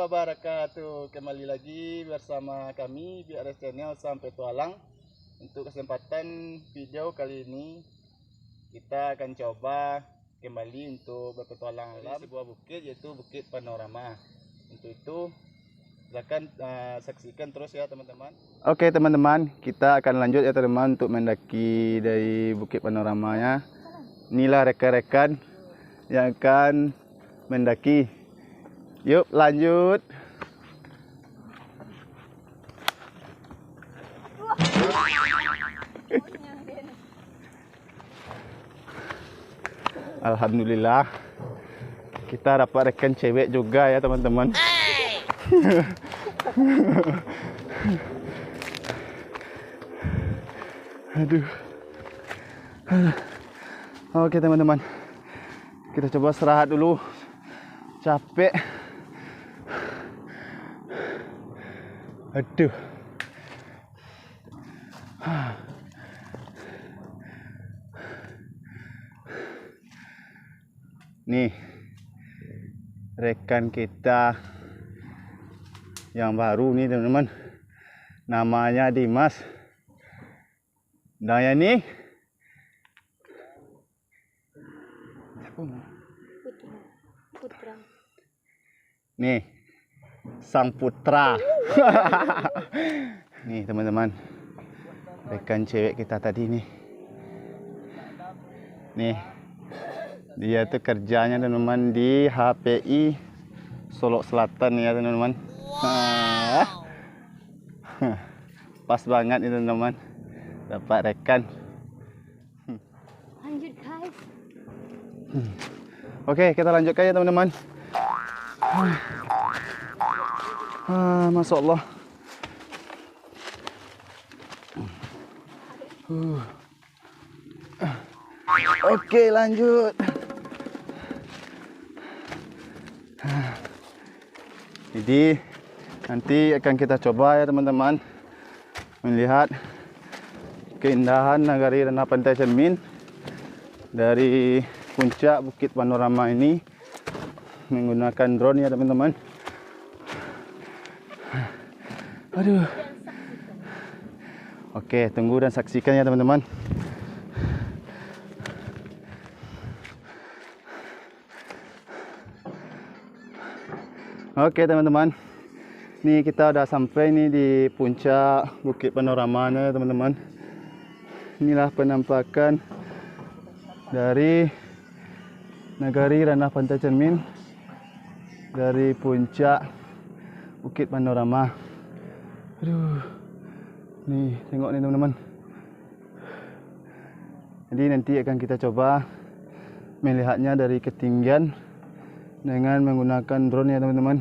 wabarakatuh. Kembali lagi bersama kami BRS Channel Sam Petualang. Untuk kesempatan video kali ini kita akan coba kembali untuk berpetualang di sebuah bukit, yaitu Bukit Panorama. Untuk itu silakan saksikan terus ya teman-teman. Oke teman-teman, kita akan lanjut ya teman-teman untuk mendaki dari Bukit Panoramanya. Inilah rekan-rekan yang akan mendaki. Yuk lanjut. Alhamdulillah kita dapat rekan cewek juga ya teman-teman. Aduh. Oke teman-teman, kita coba istirahat dulu, capek. Aduh. Nih rekan kita yang baru nih teman-teman, namanya Dimas. Dan yang ini Putra. Nih sang putra. Nih teman-teman, rekan cewek kita tadi nih. Nih dia tuh kerjanya teman-teman di HPI Solok Selatan ya teman-teman. Pas banget nih teman-teman, dapat rekan. Lanjut guys. Oke, kita lanjutkan ya teman-teman. Masya Allah. Oke, lanjut. Jadi nanti akan kita coba ya teman-teman, melihat keindahan nagari Ranah Pantai Cermin dari puncak Bukit Panorama ini menggunakan drone ya teman-teman. Aduh. Oke, tunggu dan saksikan ya teman-teman. Oke teman-teman, ini kita udah sampai nih di puncak Bukit Panoramanya teman-teman. Inilah penampakan dari nagari Ranah Pantai Cermin dari puncak Bukit Panorama. Aduh, nih tengok nih teman-teman. Jadi nanti akan kita coba melihatnya dari ketinggian dengan menggunakan drone ya teman-teman.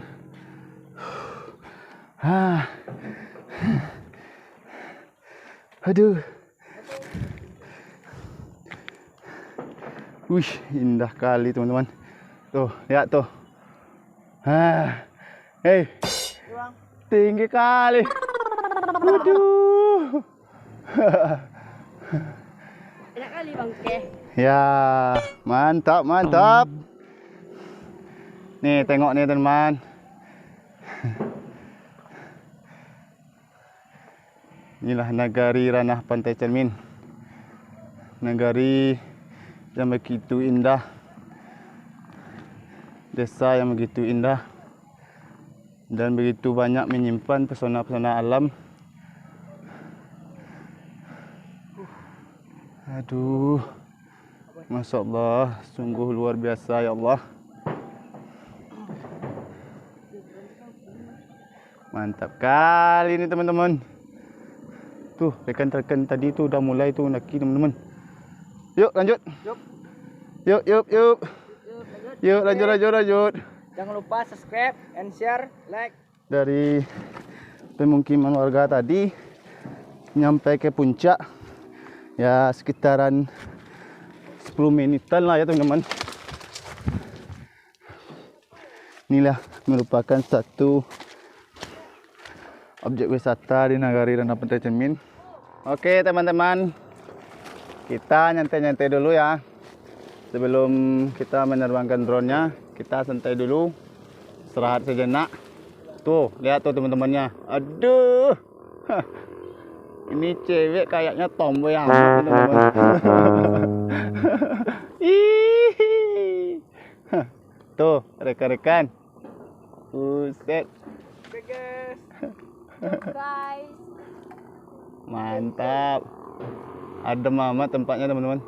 Aduh. Wih, indah kali teman-teman. Tuh, lihat tuh. Hei. Tinggi kali. Aduh. Enak kali bangke. Ya, mantap, mantap. Nih, tengok nih teman. Inilah nagari Ranah Pantai Cermin. Nagari yang begitu indah. Desa yang begitu indah. Dan begitu banyak menyimpan pesona-pesona alam. Aduh. Masya Allah, sungguh luar biasa ya Allah. Mantap kali ini teman-teman. Tuh, rekan-rekan tadi tuh udah mulai tuh naki teman-teman. Yuk lanjut. Yuk. Yuk lanjut. Jangan lupa subscribe and share, like. Dari pemukiman warga tadi nyampe ke puncak ya sekitaran 10 menitan lah ya teman-teman. Inilah merupakan satu objek wisata di nagari Ranah Pantai Cermin. Oke teman-teman, kita nyantai-nyantai dulu ya. Sebelum kita menerbangkan drone-nya, kita santai dulu, istirahat sejenak. Tuh, lihat tuh teman-temannya. Aduh. Hah. Ini cewek kayaknya tomboy amat teman-teman. Ih. Hah. Tuh, rekan-rekan. Buset. Oke guys. Guys. Mantap. Adem amat tempatnya teman-teman.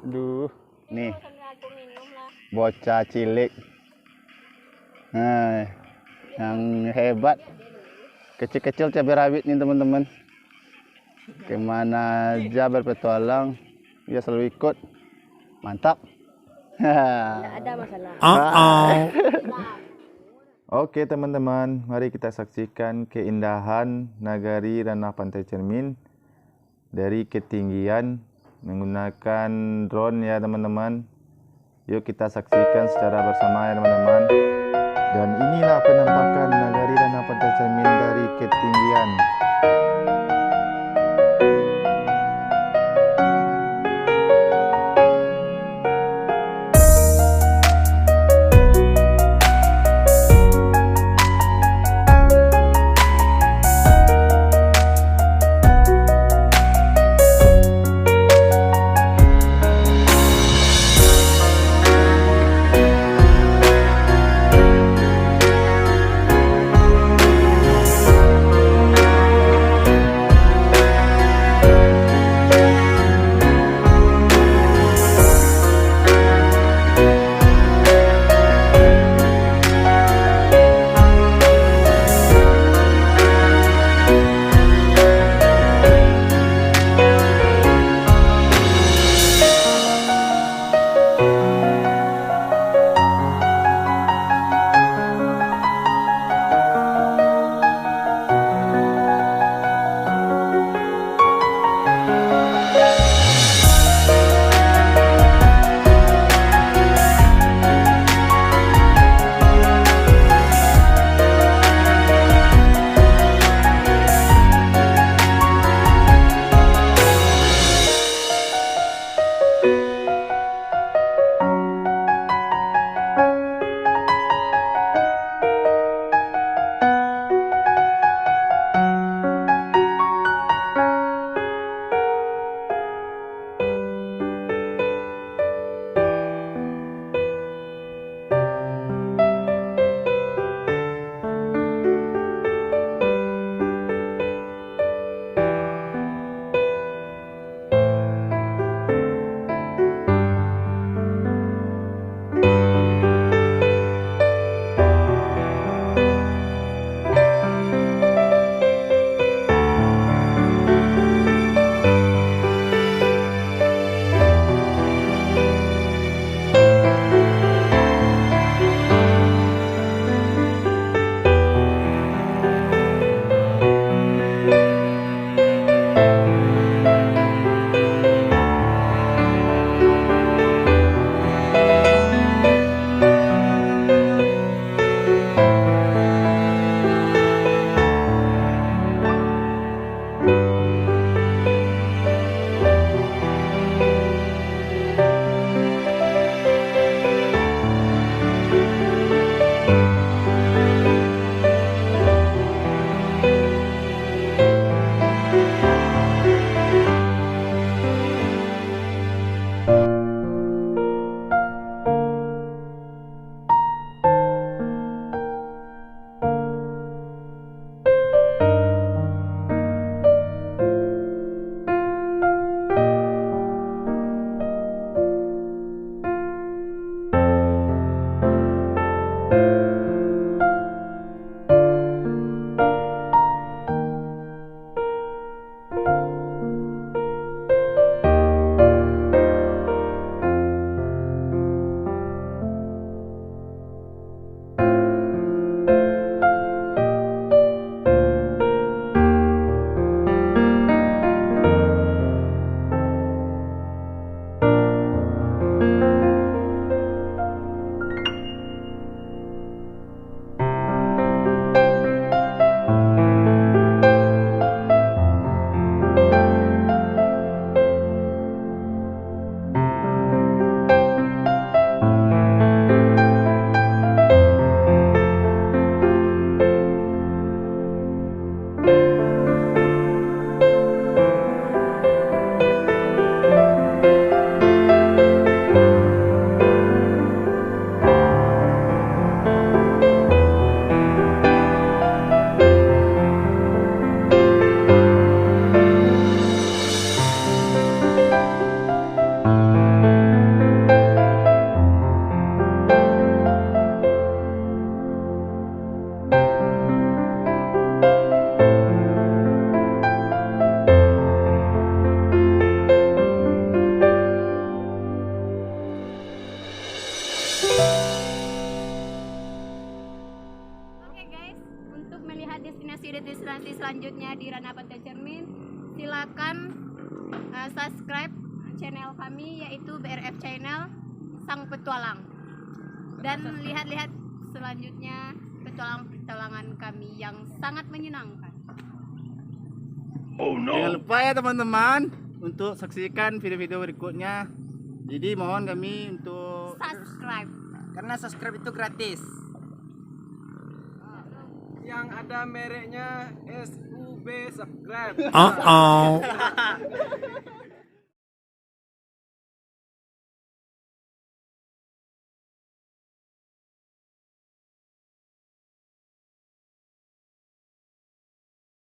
Aduh, nih Aku minum lah. bocah cilik. Nah, yang hebat kecil-kecil cabai rawit nih teman-teman. Kemana aja berpetualang dia selalu ikut. Mantap. Tidak ada masalah. Oke teman-teman, mari kita saksikan keindahan nagari Ranah Pantai Cermin dari ketinggian menggunakan drone ya teman-teman. Yuk kita saksikan secara bersama ya teman-teman. Dan inilah penampakan nagari Ranah Pantai Cermin dari ketinggian. nanti selanjutnya di Ranah Pantai Cermin, silakan subscribe channel kami yaitu BRF Channel Sang Petualang. Dan lihat-lihat selanjutnya petualangan kami yang sangat menyenangkan. Jangan lupa ya teman-teman untuk saksikan video-video berikutnya. Jadi mohon kami untuk Subscribe. Karena subscribe itu gratis. Yang ada mereknya SUB subscribe.